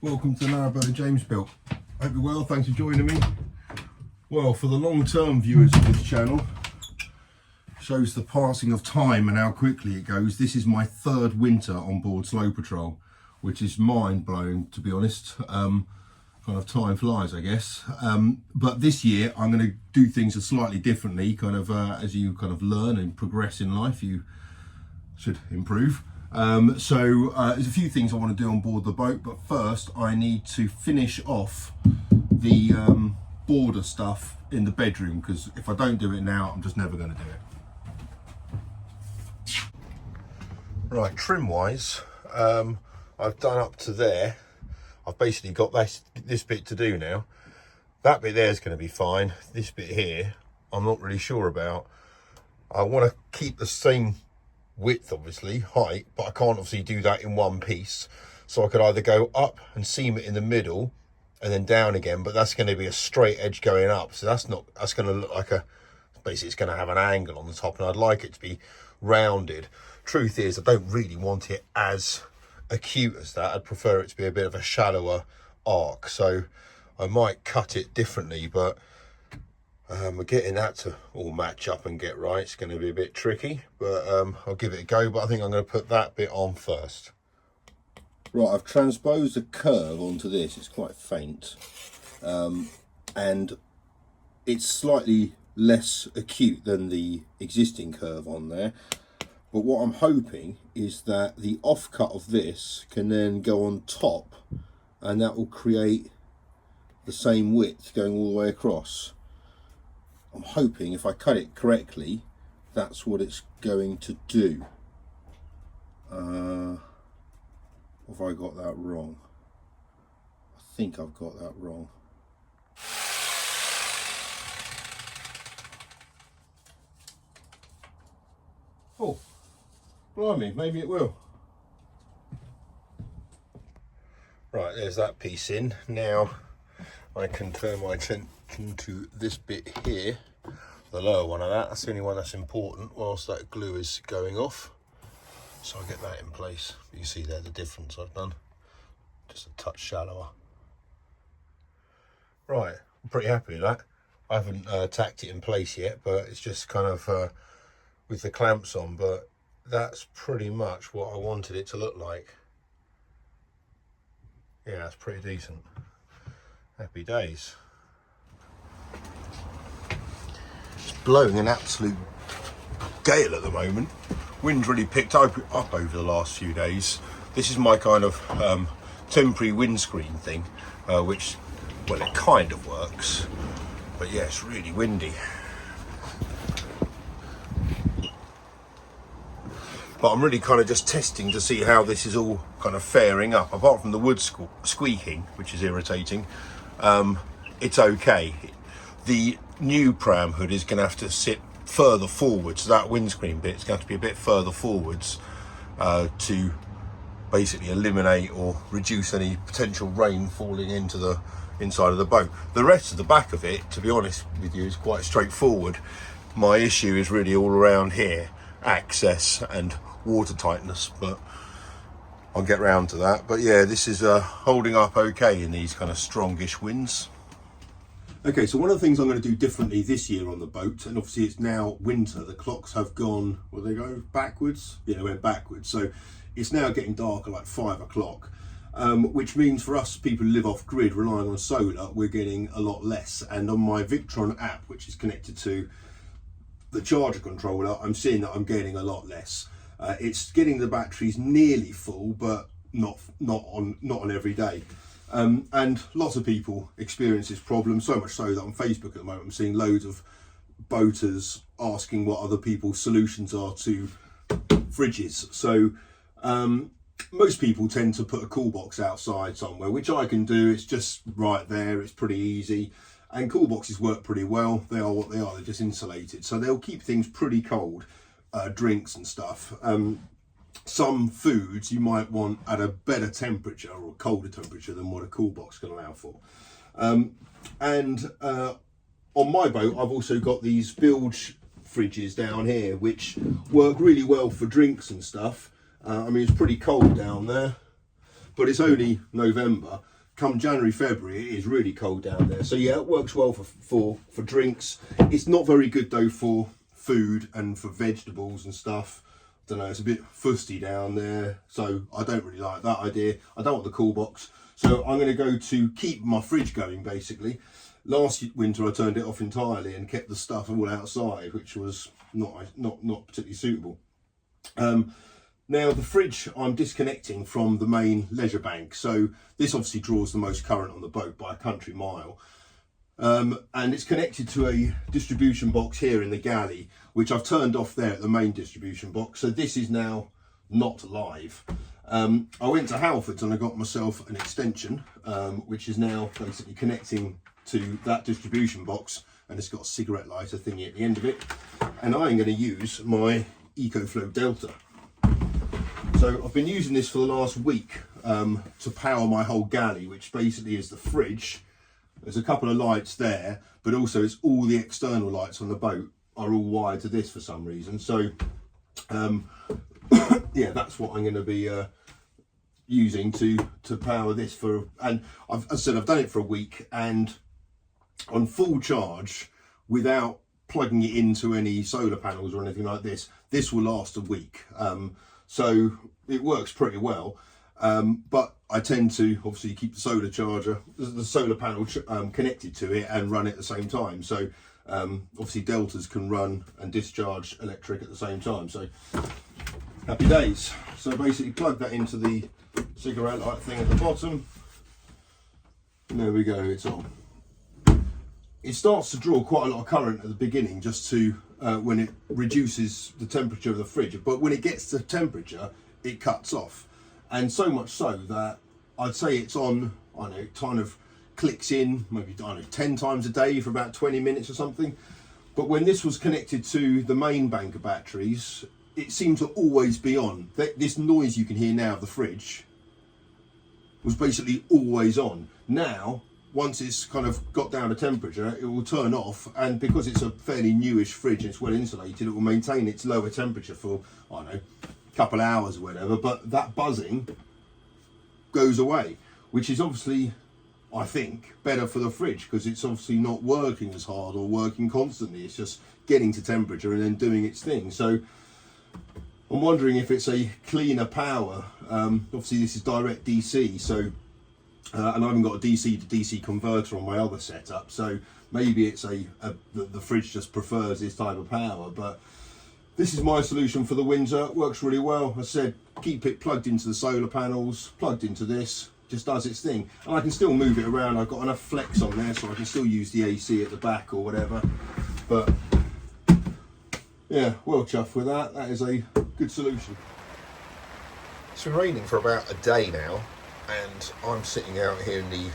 Welcome to Narrowboat and James Built. Hope you're well, thanks for joining me. Well, for the long-term viewers of this channel, shows the passing of time and how quickly it goes. This is my third winter on board Slow Patrol, which is mind-blowing, to be honest. Kind of time flies, I guess. But this year I'm going to do things slightly differently. As you kind of learn and progress in life, you should improve. There's a few things I want to do on board the boat, but first I need to finish off the border stuff in the bedroom, because if I don't do it now, I'm just never going to do it. Right, trim wise, I've done up to there. I've basically got this bit to do now. That bit there is going to be fine. This bit here, I'm not really sure about. I want to keep the same width, obviously, height, but I can't obviously do that in one piece. So I could either go up and seam it in the middle and then down again, but that's going to be a straight edge going up. So that's going to look like basically it's going to have an angle on the top, and I'd like it to be rounded. Truth is, I don't really want it as acute as that. I'd prefer it to be a bit of a shallower arc. So I might cut it differently, but we're getting that to all match up and get right. It's going to be a bit tricky, but I'll give it a go. But I think I'm going to put that bit on first. Right, I've transposed a curve onto this. It's quite faint, and it's slightly less acute than the existing curve on there. But what I'm hoping is that the offcut of this can then go on top, and that will create the same width going all the way across. I'm hoping if I cut it correctly, that's what it's going to do. Or have I got that wrong? I think I've got that wrong. Oh, blimey, maybe it will. Right, there's that piece in. Now I can turn my attention to this bit here, the lower one of that. That's the only one that's important whilst that glue is going off. So I'll get that in place. You can see there the difference I've done. Just a touch shallower. Right, I'm pretty happy with that. I haven't tacked it in place yet, but it's just kind of with the clamps on, but that's pretty much what I wanted it to look like. Yeah, that's pretty decent. Happy days. It's blowing an absolute gale at the moment. Wind's really picked up over the last few days. This is my kind of temporary windscreen thing, which, well, it kind of works, but yeah, it's really windy. But I'm really kind of just testing to see how this is all kind of faring up. Apart from the wood squeaking, which is irritating, it's okay. The new pram hood is going to have to sit further forward, so that windscreen bit is going to have to be a bit further forwards to basically eliminate or reduce any potential rain falling into the inside of the boat. The rest of the back of it, to be honest with you, is quite straightforward. My issue is really all around here, access and water tightness, but I'll get round to that. But yeah, this is holding up okay in these kind of strongish winds. Okay, so one of the things I'm going to do differently this year on the boat, and obviously it's now winter, the clocks have gone, well, they go backwards? Yeah, they went backwards. So it's now getting darker, like 5 o'clock, which means for us people who live off grid, relying on solar, we're getting a lot less. And on my Victron app, which is connected to the charger controller, I'm seeing that I'm getting a lot less. It's getting the batteries nearly full, but not on every day. And lots of people experience this problem, so much so that on Facebook at the moment I'm seeing loads of boaters asking what other people's solutions are to fridges. So most people tend to put a cool box outside somewhere, which I can do. It's just right there, it's pretty easy, and cool boxes work pretty well. They are what they are, they're just insulated, so they'll keep things pretty cold, drinks and stuff. Some foods you might want at a better temperature or a colder temperature than what a cool box can allow for. On my boat I've also got these bilge fridges down here which work really well for drinks and stuff. I mean, it's pretty cold down there, but it's only November, come January, February, it is really cold down there. So yeah, it works well for drinks. It's not very good though for food and for vegetables and stuff. I don't know, it's a bit fusty down there, so I don't really like that idea. I don't want the cool box, so I'm going to go to keep my fridge going basically. Last winter I turned it off entirely and kept the stuff all outside, which was not particularly suitable. Now the fridge I'm disconnecting from the main leisure bank, so this obviously draws the most current on the boat by a country mile, and it's connected to a distribution box here in the galley, which I've turned off there at the main distribution box, so this is now not live. I went to Halfords and I got myself an extension, which is now basically connecting to that distribution box, and it's got a cigarette lighter thingy at the end of it, and I'm going to use my EcoFlow Delta. So I've been using this for the last week to power my whole galley, which basically is the fridge. There's a couple of lights there, but also it's all the external lights on the boat are all wired to this for some reason. So yeah, that's what I'm going to be using to power this for. And as I said, I've done it for a week, and on full charge without plugging it into any solar panels or anything like this, this will last a week. So it works pretty well, but I tend to obviously keep the solar charger, the solar panel connected to it and run it at the same time. So obviously Deltas can run and discharge electric at the same time. So happy days. So basically plug that into the cigarette light thing at the bottom. And there we go, it's on. It starts to draw quite a lot of current at the beginning, just to when it reduces the temperature of the fridge, but when it gets to temperature it cuts off, and so much so that I'd say it's on, I don't know, it kind of clicks in maybe, I don't know, 10 times a day for about 20 minutes or something. But when this was connected to the main bank of batteries, it seemed to always be on. This noise you can hear now of the fridge was basically always on. Now once it's kind of got down to temperature, it will turn off, and because it's a fairly newish fridge and it's well insulated, it will maintain its lower temperature for, I don't know, a couple of hours or whatever, but that buzzing goes away, which is obviously, I think, better for the fridge, because it's obviously not working as hard or working constantly, it's just getting to temperature and then doing its thing. So I'm wondering if it's a cleaner power. Obviously this is direct DC, so and I haven't got a DC to DC converter on my other setup, so maybe it's the fridge just prefers this type of power. But this is my solution for the winter. It works really well. I said keep it plugged into the solar panels, plugged into this, just does its thing, and I can still move it around. I've got enough flex on there so I can still use the AC at the back or whatever. But yeah, well chuffed with that. That is a good solution. It's been raining for about a day now, and I'm sitting out here in the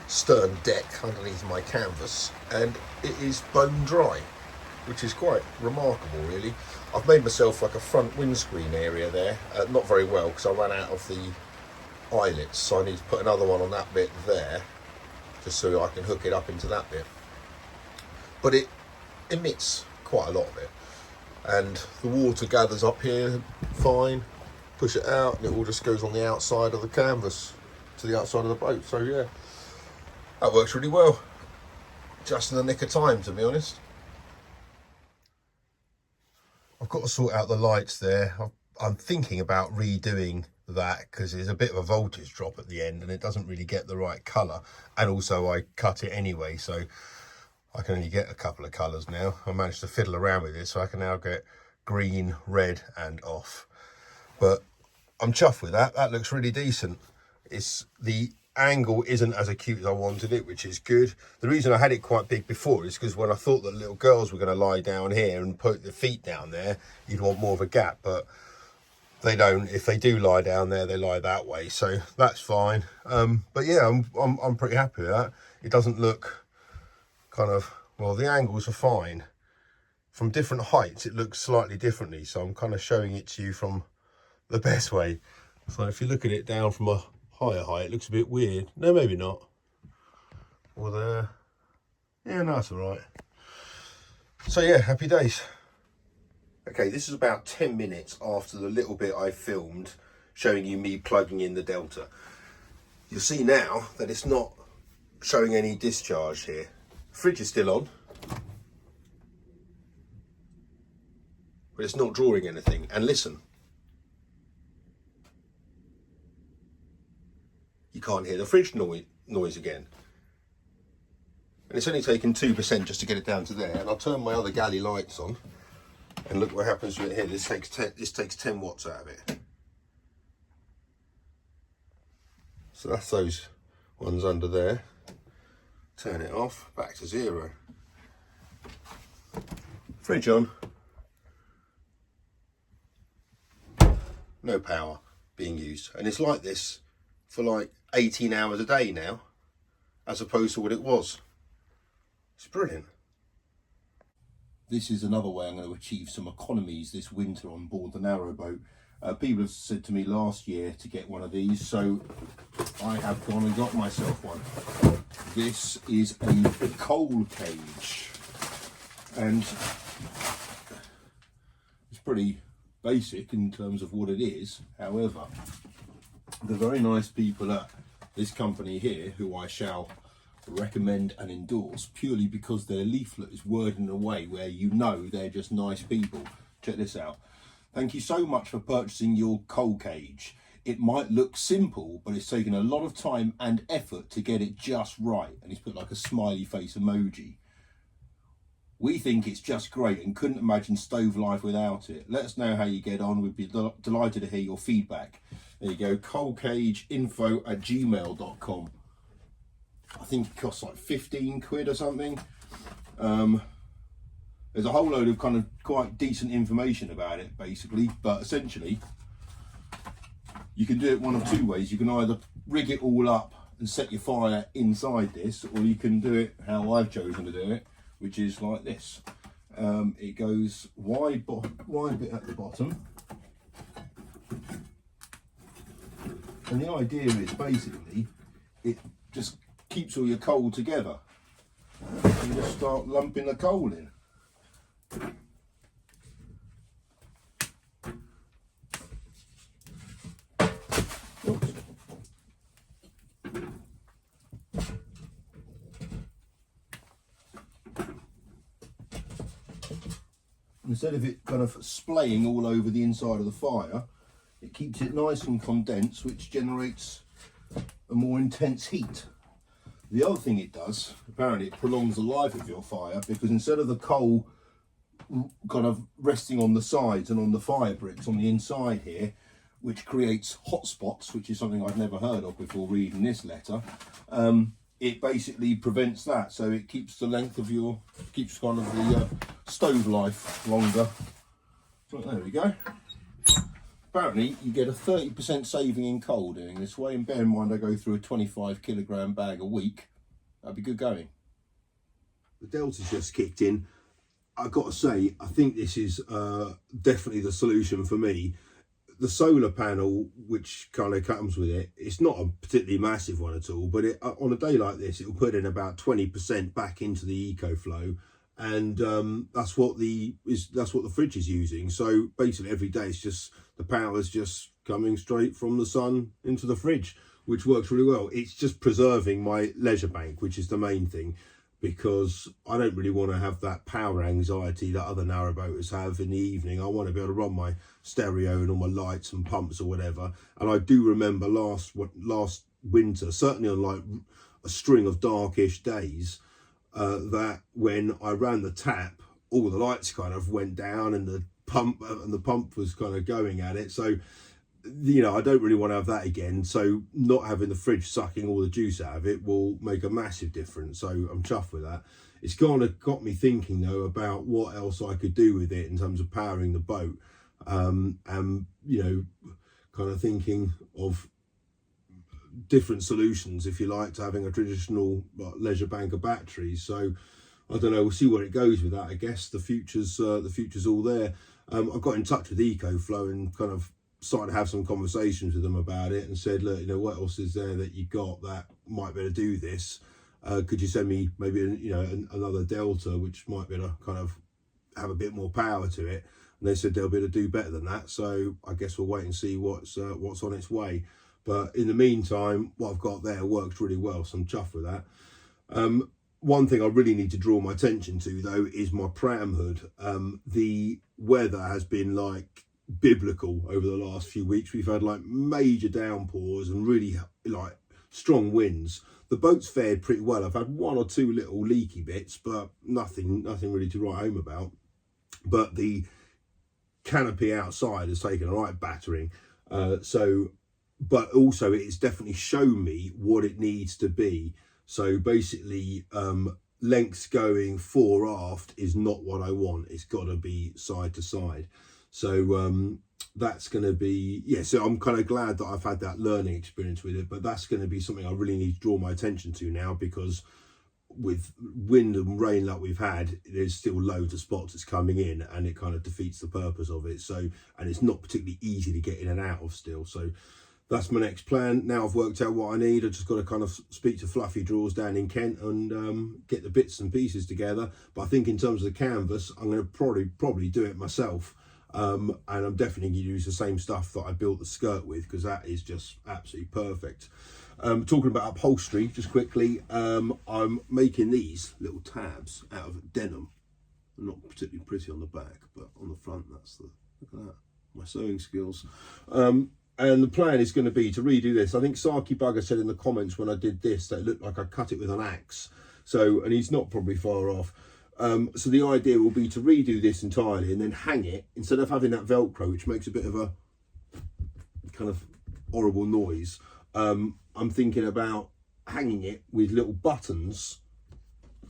stern deck underneath my canvas, and it is bone dry, which is quite remarkable really. I've made myself like a front windscreen area there, not very well because I ran out of the eyelets, so I need to put another one on that bit there just so I can hook it up into that bit. But it emits quite a lot of it, and the water gathers up here fine. Push it out and it all just goes on the outside of the canvas to the outside of the boat. So yeah, that works really well, just in the nick of time, to be honest. I've got to sort out the lights there. I'm thinking about redoing that because there's a bit of a voltage drop at the end and it doesn't really get the right colour, and also I cut it anyway, so I can only get a couple of colours now. I managed to fiddle around with it, so I can now get green, red and off. But I'm chuffed with that. That looks really decent. It's the angle isn't as acute as I wanted it, which is good. The reason I had it quite big before is because when I thought that little girls were going to lie down here and put their feet down there, you'd want more of a gap, but they don't. If they do lie down there, they lie that way, so that's fine. But yeah, I'm pretty happy with that. It doesn't look kind of, well, the angles are fine. From different heights, it looks slightly differently, so I'm kind of showing it to you from the best way. So if you look at it down from a higher height, it looks a bit weird. No, maybe not. Or there. Yeah, no, that's all right. So yeah, happy days. Okay, this is about 10 minutes after the little bit I filmed showing you me plugging in the Delta. You'll see now that it's not showing any discharge here. Fridge is still on, but it's not drawing anything. And listen, you can't hear the fridge noise again. And it's only taken 2% just to get it down to there. And I'll turn my other galley lights on and look what happens to it here. This takes 10 watts out of it. So that's those ones under there. Turn it off, back to 0. Fridge on. No power being used. And it's like this for like 18 hours a day now, as opposed to what it was. It's brilliant. This is another way I'm going to achieve some economies this winter on board the Narrowboat. People have said to me last year to get one of these, so I have gone and got myself one. This is a coal cage, and it's pretty basic in terms of what it is. However, the very nice people at this company here, who I shall recommend and endorse purely because their leaflet is worded in a way where you know they're just nice people. Check this out. Thank you so much for purchasing your coal cage. It might look simple, but it's taken a lot of time and effort to get it just right. And he's put like a smiley face emoji. We think it's just great and couldn't imagine stove life without it. Let us know how you get on. We'd be delighted to hear your feedback. There you go, coalcageinfo@gmail.com. I think it costs like 15 quid or something. There's a whole load of kind of quite decent information about it, basically, but essentially you can do it one of two ways. You can either rig it all up and set your fire inside this, or you can do it how I've chosen to do it, which is like this. It goes wide bit at the bottom, and the idea is basically it just keeps all your coal together. You just start lumping the coal in. Oops. Instead of it kind of splaying all over the inside of the fire, it keeps it nice and condensed, which generates a more intense heat. The other thing it does, apparently it prolongs the life of your fire, because instead of the coal kind of resting on the sides and on the fire bricks on the inside here, which creates hot spots, which is something I've never heard of before reading this letter, it basically prevents that. So it keeps the length of keeps kind of the stove life longer. So there we go. Apparently you get a 30% saving in coal doing this way, and bear in mind I go through a 25 kilogram bag a week. That'd be good going. The Delta's just kicked in. I've got to say, I think this is definitely the solution for me. The solar panel, which kind of comes with it, it's not a particularly massive one at all, but on a day like this, it'll put in about 20% back into the EcoFlow, and that's what the fridge is using. So basically, every day it's just the power is just coming straight from the sun into the fridge, which works really well. It's just preserving my leisure bank, which is the main thing, because I don't really want to have that power anxiety that other narrowboaters have in the evening. I want to be able to run my stereo and all my lights and pumps or whatever. And I do remember last winter, certainly on like a string of darkish days, that when I ran the tap, all the lights kind of went down and the pump was kind of going at it. So, you know, I don't really want to have that again. So not having the fridge sucking all the juice out of it will make a massive difference. So I'm chuffed with that. It's kind of got me thinking though about what else I could do with it in terms of powering the boat, and you know, kind of thinking of different solutions, if you like, to having a traditional leisure bank of batteries. So I don't know, we'll see where it goes with that. I guess the future's all there. I got in touch with EcoFlow and kind of started to have some conversations with them about it, and said, look, you know, what else is there that you got that might be able to do this? Could you send me maybe, you know, another Delta, which might be able to kind of have a bit more power to it? And they said they'll be able to do better than that. So I guess we'll wait and see what's on its way. But in the meantime, what I've got there works really well, so I'm chuffed with that. One thing I really need to draw my attention to though is my pram hood. The weather has been like biblical over the last few weeks. We've had like major downpours and really like strong winds. The boat's fared pretty well. I've had one or two little leaky bits, but nothing really to write home about. But the canopy outside has taken a right battering. But also it's definitely shown me what it needs to be. So basically, lengths going fore aft is not what I want. It's got to be side to side. So that's going to be, yeah, so I'm kind of glad that I've had that learning experience with it, but that's going to be something I really need to draw my attention to now, because with wind and rain like we've had, there's still loads of spots that's coming in, and it kind of defeats the purpose of it. So, and it's not particularly easy to get in and out of still. So that's my next plan. Now I've worked out what I need, I've just got to kind of speak to Fluffy Drawers down in Kent and get the bits and pieces together. But I think in terms of the canvas, I'm going to probably do it myself. And I'm definitely going to use the same stuff that I built the skirt with, because that is just absolutely perfect. Talking about upholstery, just quickly, I'm making these little tabs out of denim. They're not particularly pretty on the back, but on the front, that's the, look at that, my sewing skills. And the plan is going to be to redo this. I think Saki Bugger said in the comments when I did this that it looked like I cut it with an axe. So, and he's not probably far off. So the idea will be to redo this entirely and then hang it, instead of having that Velcro, which makes a bit of a kind of horrible noise. I'm thinking about hanging it with little buttons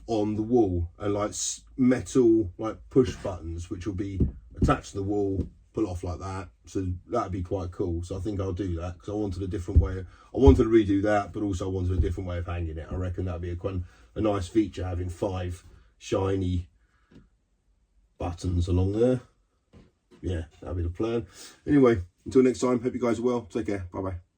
on the wall, and like metal like push buttons, which will be attached to the wall, pull off like that. So that'd be quite cool. So I think I'll do that, because I wanted a different way. I wanted to redo that, but also I wanted a different way of hanging it. I reckon that'd be a nice feature, having 5 shiny buttons along there. Yeah, that'll be the plan. Anyway, until next time, hope you guys are well. Take care. Bye bye.